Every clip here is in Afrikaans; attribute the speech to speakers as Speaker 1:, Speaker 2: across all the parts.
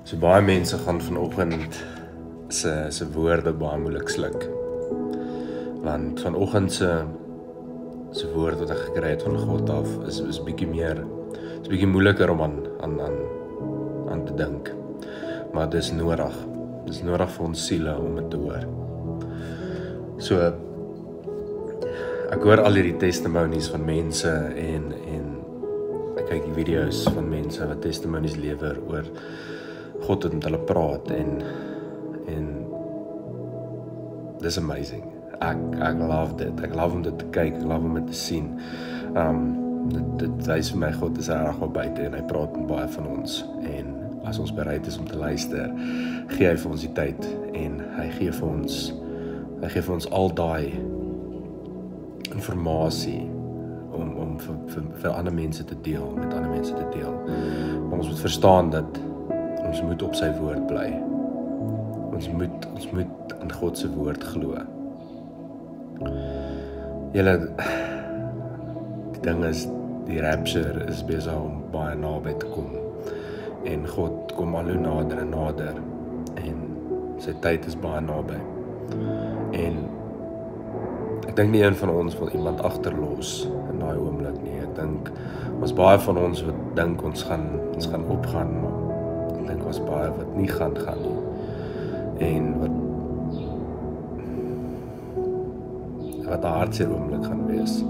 Speaker 1: So baie mense gaan vanoggend se woorde baie moeilik sluk. Want vanoggend se woord wat ek gekry het van God af is bietjie moeiliker om aan te dink. Maar dis nodig. Dis nodig vir ons siele om dit te hoor. So ek hoor al hierdie testimonies van mense en ek kyk die video's van mense wat testimonies lewer oor God wat met hulle praat en dis amazing. Ek love dit. Ek love om dit te kyk, ek love om dit te sien. Dit wys vir my God is reg op buite en hy praat met baie van ons en as ons bereid is om te luister, gee hy vir ons die tyd en hy gee vir ons al daai informasie om vir ander mense te deel, met ander mense te deel. Maar ons moet verstaan dat ons moet op sy woord bly. Ons moet in God se woord glo. Julle, die ding is, die rapture is besig om baie naby te kom. En God kom al hoe nader en nader. En sy tyd is baie naby. En ek dink nie een van ons wil iemand agterlos in daai oomblik nie. Ek dink ons baie van ons wat dink ons gaan opgaan, maar ek dink ons baie wat nie gaan nie. En wat 'n hartseer oomblik gaan wees.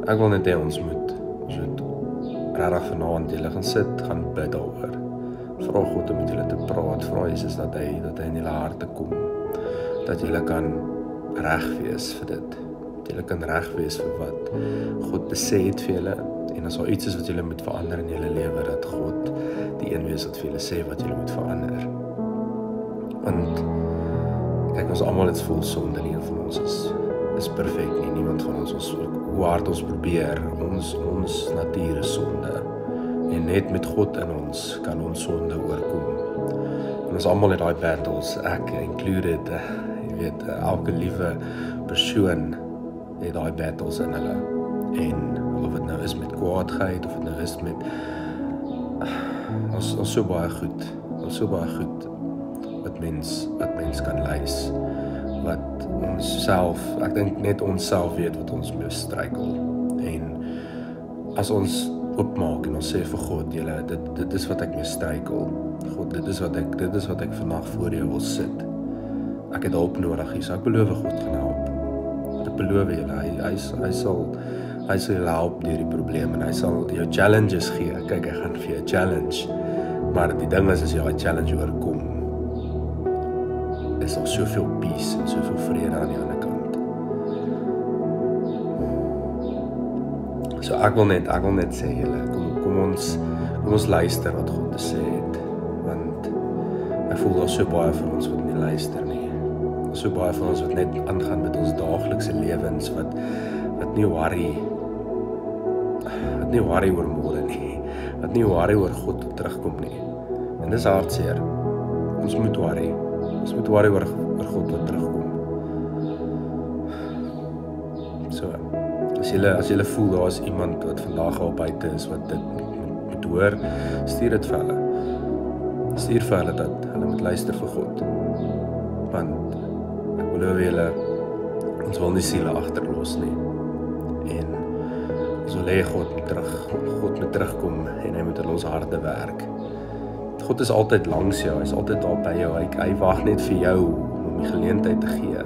Speaker 1: Ek wil net hê ons moet regtig vanaand julle gaan sit, gaan bid daaroor. Vra God om met julle te praat, vra Jesus dat hy in julle harte kom. Dat julle kan reg wees vir dit. Dat julle kan reg wees vir wat God besê het vir julle. En as daar iets is wat julle moet verander in julle lewe, dat God die een wees wat vir julle sê wat julle moet verander. Want kyk, ons almal het vol sonde, nie een van ons is perfek nie, niemand van ons hoe hard ons probeer, ons natuur is sonde, en net met God in ons kan ons sonde oorkom. En ons almal het daai battles, ek included, jy weet, elke liewe persoon het daai battles in hulle, en of het nou is met kwaadheid, of het nou is met, ons so baie goed, wat mens kan lys, wat ons self, ek dink net ons self weet wat ons mee struikel, en as ons oopmaak en ons sê vir God, julle, dit is wat ek mee struikel, God, dit is wat ek vandag voor jou wil sit, ek het hulp nodig hier, so ek beloof God gaan help, ek beloof julle, hy sal julle help deur die probleem, en hy sal jou challenges gee, kyk, hy gaan vir jou challenge, maar die ding is, as jy die challenge oorkom, is daar soveel peace en soveel vrede aan die ander kant. So ek wil net sê julle, kom ons luister wat God te sê het, want ek voel daar so baie van ons wat nie luister nie. So baie van ons wat net aangaan met ons daaglikse lewens, wat nie worry oor môre nie, wat nie worry oor God wat terugkom nie. En dis hartseer. Ons moet worry oor God wat terugkom. So, as julle voel daar is iemand wat vandag al buite is wat dit moet hoor, stuur dit vir hulle. Stuur vir hulle dat hulle moet luister vir God. Want ek beloof julle, ons wil nie siele agterlos nie. En ons wil hê God moet terugkom en hy moet in ons harte werk. God is altyd langs jou, hy is altyd daar by jou, hy wag net vir jou om die geleentheid te gee.